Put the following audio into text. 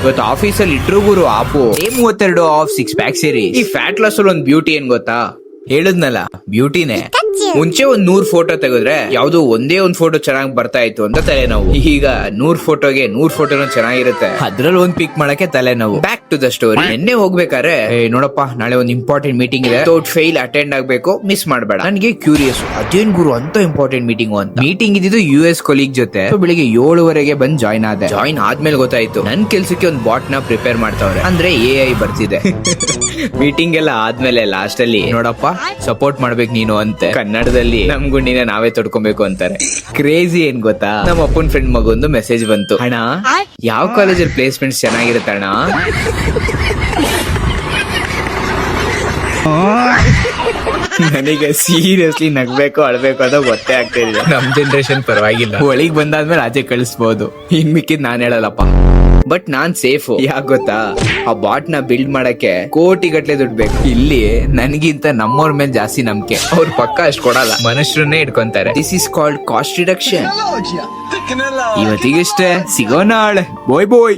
ಇವತ್ತು ಆಫೀಸಲ್ಲಿ ಇಟ್ರು ಗುರು ಆಪು A32 ಆಫ್ 6 ಪ್ಯಾಕ್ ಸೇರಿ. ಈ ಫ್ಯಾಟ್ ಲಾಸ್ ಅಲ್ಲಿ ಒಂದ್ ಬ್ಯೂಟಿ ಏನ್ ಗೊತ್ತಾ? ಹೇಳದ್ನಲ್ಲ ಬ್ಯೂಟಿನೇ. ಮುಂಚೆ 100 ಫೋಟೋ ತೆಗೆದ್ರೆ ಯಾವ್ದೋ ಒಂದೇ ಒಂದ್ ಫೋಟೋ ಚೆನ್ನಾಗಿ ಬರ್ತಾ ಇತ್ತು ಅಂತ ತಲೆನೋವು. ಈಗ 100 ಫೋಟೋಗೆ 100 ಫೋಟೋನು ಚೆನ್ನಾಗಿರುತ್ತೆ, ಅದ್ರಲ್ಲಿ ಒಂದ್ ಪಿಕ್ ಮಾಡಕ್ಕೆ ತಲೆನೋವು. Back to the story. ನಿನ್ನೆ ಹೋಗ್ಬೇಕಾರೆ ನೋಡಪ್ಪ ನಾಳೆ ಒಂದ್ ಇಂಪಾರ್ಟೆಂಟ್ ಮೀಟಿಂಗ್ ಇದೆ, ಫೈಲ್ ಅಟೆಂಡ್ ಆಗ್ಬೇಕು, ಮಿಸ್ ಮಾಡ್ಬೇಡ. ನನಗೆ ಕ್ಯೂರಿಯಸ್, ಅದೇನ್ ಗುರು ಅಂತ ಇಂಪಾರ್ಟೆಂಟ್ ಮೀಟಿಂಗ್ ಅಂತ. ಮೀಟಿಂಗ್ ಇದ್ದಿದ್ದು US ಕೊಲೀಗ್ ಜೊತೆ. ಬೆಳಿಗ್ಗೆ 7:15 ಬಂದ್ ಜಾಯ್ನ್ ಆದೆ. ಜಾಯ್ನ್ ಆದ್ಮೇಲೆ ಗೊತ್ತಾಯ್ತು ನನ್ ಕೆಲ್ಸಕ್ಕೆ ಒಂದ್ ಬಾಟ್ ನ ಪ್ರಿಪೇರ್ ಮಾಡ್ತಾವ್ರೆ, ಅಂದ್ರೆ AI ಬರ್ತಿದೆ. ಮೀಟಿಂಗ್ ಎಲ್ಲ ಆದ್ಮೇಲೆ ಲಾಸ್ಟ್ ಅಲ್ಲಿ ನೋಡಪ್ಪ ಸಪೋರ್ಟ್ ಮಾಡ್ಬೇಕು ನೀನು ಅಂತೆ ಕನ್ನಡದಲ್ಲಿ. ನಮ್ ಗುಂಡಿನ ನಾವೇ ತೊಡ್ಕೊಬೇಕು ಅಂತಾರೆ. ಕ್ರೇಜಿ ಏನ್ ಗೊತ್ತಾ, ನಮ್ಮ ಅಪ್ಪನ್ ಫ್ರೆಂಡ್ ಮಗೊಂದು ಮೆಸೇಜ್ ಬಂತು, ಅಣ್ಣ ಯಾವ ಕಾಲೇಜಲ್ಲಿ ಪ್ಲೇಸ್ಮೆಂಟ್ಸ್ ಚೆನ್ನಾಗಿರುತ್ತೆ ಅಣ್ಣ. ನನಗೆ ಸೀರಿಯಸ್ಲಿ ನಗ್ಬೇಕು ಅಳ್ಬೇಕು ಅಂತ ಗೊತ್ತೇ ಆಗ್ತಾ ಇಲ್ಲ. ನಮ್ ಜನರೇಷನ್ ಪರವಾಗಿಲ್ಲ, ಒಳಗ್ ಬಂದಾದ್ಮೇಲೆ ಆಚೆ ಕಳಿಸ್ಬೋದು. ಇನ್ ಮಿಕ್ಕಿದ್ ನಾನ್ ಹೇಳಲ್ಲಪ್ಪ. ಬಟ್ ನಾನ್ ಸೇಫ್. ಯಾಕೆ ಗೊತ್ತಾ, ಆ ಬಾಟ್ ನ ಬಿಲ್ಡ್ ಮಾಡಕ್ಕೆ ಕೋಟಿ ಗಟ್ಲೆ ದುಡ್ಡು ಬೇಕು. ಇಲ್ಲಿ ನನಗಿಂತ ನಮ್ಮವ್ರ ಮೇಲೆ ಜಾಸ್ತಿ ನಂಬಿಕೆ. ಅವ್ರ ಪಕ್ಕ ಅಷ್ಟು ಕೊಡಲ್ಲ, ಮನುಷ್ಯರನ್ನೇ ಇಟ್ಕೊಂತಾರೆ. This is called cost reduction. ಇವತ್ತಿಗಷ್ಟೇ, ಸಿಗೋಣ ನಾಳೆ. ಬೋಯ್ ಬೋಯ್.